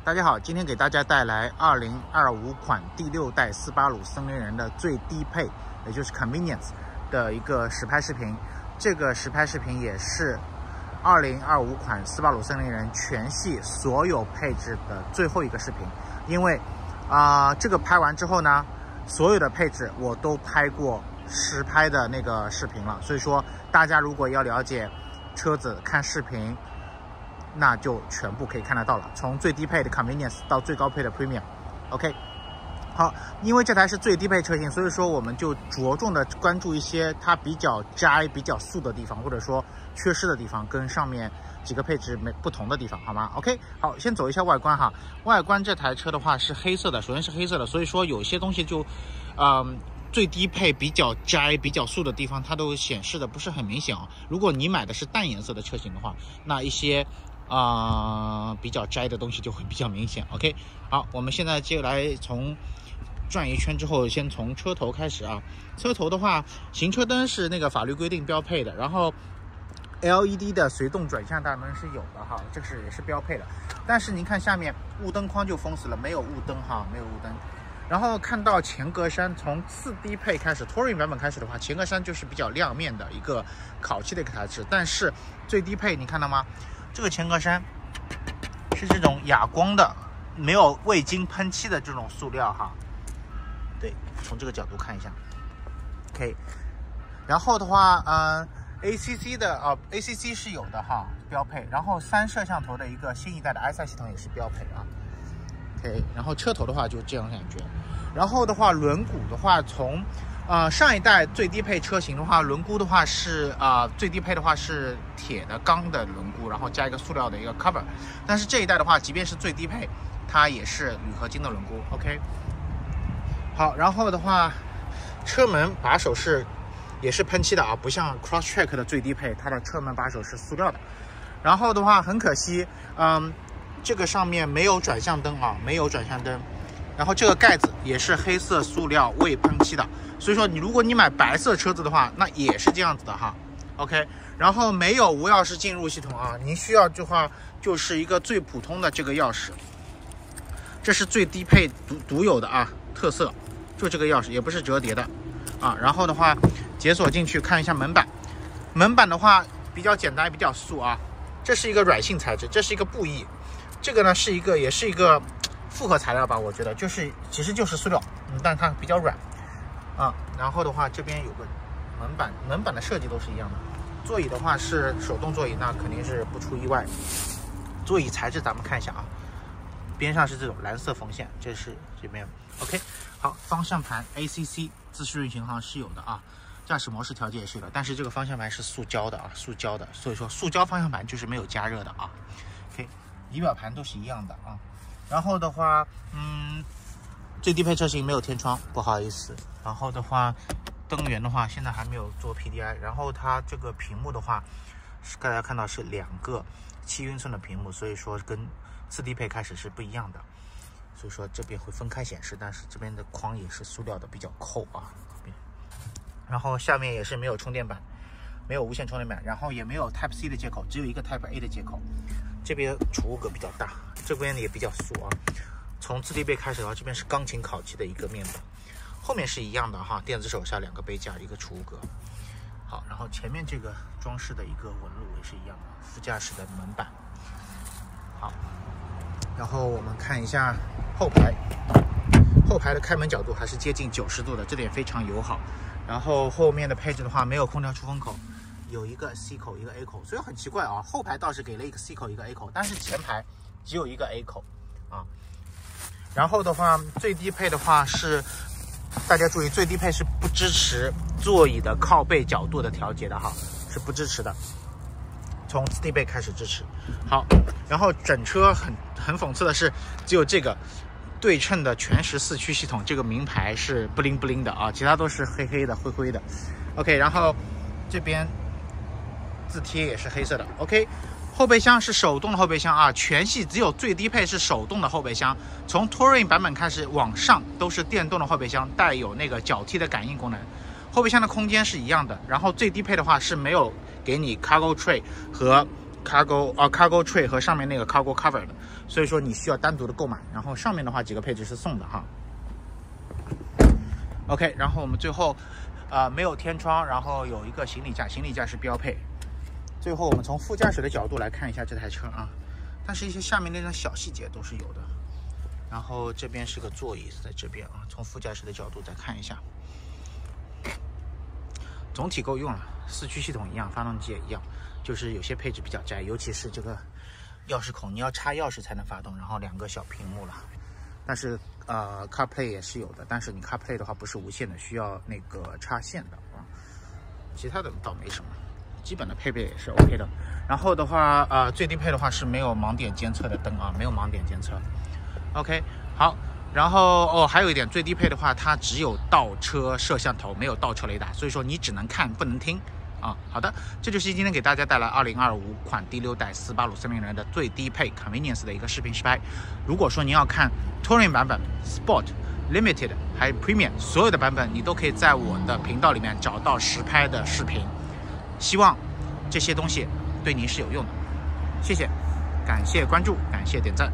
大家好，今天给大家带来2025款第6代斯巴鲁森林人的最低配，也就是 Convenience 的一个实拍视频。这个实拍视频也是2025款斯巴鲁森林人全系所有配置的最后一个视频，因为这个拍完之后呢，所有的配置我都拍过实拍的那个视频了，所以说大家如果要了解车子看视频，那就全部可以看得到了，从最低配的 Convenience 到最高配的 Premium。OK， 好，因为这台是最低配车型，所以说我们就着重的关注一些它比较摘、比较素的地方，或者说缺失的地方，跟上面几个配置不同的地方，好吗 ？OK， 好，先走一下外观哈。外观这台车的话是黑色的，首先是黑色的，所以说有些东西就，最低配比较摘、比较素的地方，它都显示的不是很明显啊。如果你买的是淡颜色的车型的话，那一些比较摘的东西就会比较明显。OK， 好，我们现在接下来从转一圈之后，先从车头开始啊。车头的话，行车灯是那个法律规定标配的，然后 LED 的随动转向大灯是有的哈，这个也是标配的。但是您看下面雾灯框就封死了，没有雾灯哈，没有雾灯。然后看到前格栅，从次低配开始 ，Touring 版本开始的话，前格栅就是比较亮面的一个烤漆的一个材质。但是最低配你看到吗？这个前格栅是这种哑光的，没有未经喷漆的这种塑料哈。对，从这个角度看一下 ，OK。然后的话，ACC 的ACC 是有的哈，标配。然后3摄像头的一个新一代的 EyeSight 系统也是标配啊。OK， 然后车头的话就这样感觉。然后的话，轮毂的话，从上一代最低配车型的话，轮毂的话是最低配的话是铁的钢的轮毂，然后加一个塑料的一个 cover。但是这一代的话，即便是最低配，它也是铝合金的轮毂。OK， 好，然后的话，车门把手也是喷漆的啊，不像 Crosstrek 的最低配，它的车门把手是塑料的。然后的话，很可惜，这个上面没有转向灯啊，没有转向灯。然后这个盖子也是黑色塑料未喷漆的，所以说如果你买白色车子的话，那也是这样子的哈。OK， 然后没有无钥匙进入系统啊，您需要的话就是一个最普通的这个钥匙，这是最低配独有的啊特色，就这个钥匙也不是折叠的啊。然后的话解锁进去看一下门板，门板的话比较简单比较素啊，这是一个软性材质，这是一个布艺，这个呢也是一个复合材料吧，我觉得其实就是塑料，但它比较软啊。然后的话，这边有个门板的设计都是一样的。座椅的话是手动座椅，那肯定是不出意外。座椅材质咱们看一下啊，边上是这种蓝色缝线，这是这边 OK。好，方向盘 ACC 自适应巡航是有的啊，驾驶模式调节也是有的，但是这个方向盘是塑胶的啊，塑胶的，所以说塑胶方向盘就是没有加热的啊。OK， 仪表盘都是一样的啊。然后的话，最低配车型没有天窗，不好意思。然后的话，灯源的话，现在还没有做 PDI。然后它这个屏幕的话，大家看到是2个7英寸的屏幕，所以说跟次低配开始是不一样的。所以说这边会分开显示，但是这边的框也是塑料的，比较厚啊。然后下面也是没有充电板，没有无线充电板，然后也没有 Type C 的接口，只有一个 Type A 的接口。这边储物格比较大，这边也比较素啊。从次低配开始的话，这边是钢琴烤漆的一个面板，后面是一样的哈，电子手刹，2个杯架，一个储物格。好，然后前面这个装饰的一个纹路也是一样的，副驾驶的门板。好，然后我们看一下后排，后排的开门角度还是接近90度的，这点非常友好。然后后面的配置的话，没有空调出风口。有一个 C 口，一个 A 口，所以很奇怪啊。后排倒是给了一个 C 口，一个 A 口，但是前排只有一个 A 口啊。然后的话，最低配的话是，大家注意，最低配是不支持座椅的靠背角度的调节的哈，是不支持的。从次低配开始支持。好，然后整车很讽刺的是，只有这个对称的全时4驱系统，这个名牌是不灵不灵的啊，其他都是黑黑的、灰灰的。OK， 然后这边字贴也是黑色的 ，OK。后备箱是手动的后备箱啊，全系只有最低配是手动的后备箱。从 Touring 版本开始往上都是电动的后备箱，带有那个脚踢的感应功能。后备箱的空间是一样的，然后最低配的话是没有给你 Cargo Tray 和 cargo tray 和上面那个 cargo cover 的，所以说你需要单独的购买。然后上面的话几个配置是送的哈。OK， 然后我们最后没有天窗，然后有一个行李架，行李架是标配。最后我们从副驾驶的角度来看一下这台车啊，但是一些下面那种小细节都是有的。然后这边是个座椅在这边啊，从副驾驶的角度再看一下，总体够用了，4驱系统一样，发动机也一样，就是有些配置比较窄，尤其是这个钥匙孔，你要插钥匙才能发动，然后2个小屏幕了。但是CarPlay 也是有的，但是你 CarPlay 的话不是无线的，需要那个插线的啊。其他的倒没什么，基本的配备也是 OK 的。然后的话，最低配的话是没有盲点监测的灯啊，没有盲点监测。OK， 好。然后还有一点，最低配的话，它只有倒车摄像头，没有倒车雷达，所以说你只能看不能听啊。好的，这就是今天给大家带来2025款第6代斯巴鲁森林人的最低配 Convenience 的一个视频实拍。如果说您要看 Touring 版本、Sport、Limited 还有 Premium 所有的版本，你都可以在我的频道里面找到实拍的视频。希望这些东西对您是有用的，谢谢，感谢关注，感谢点赞。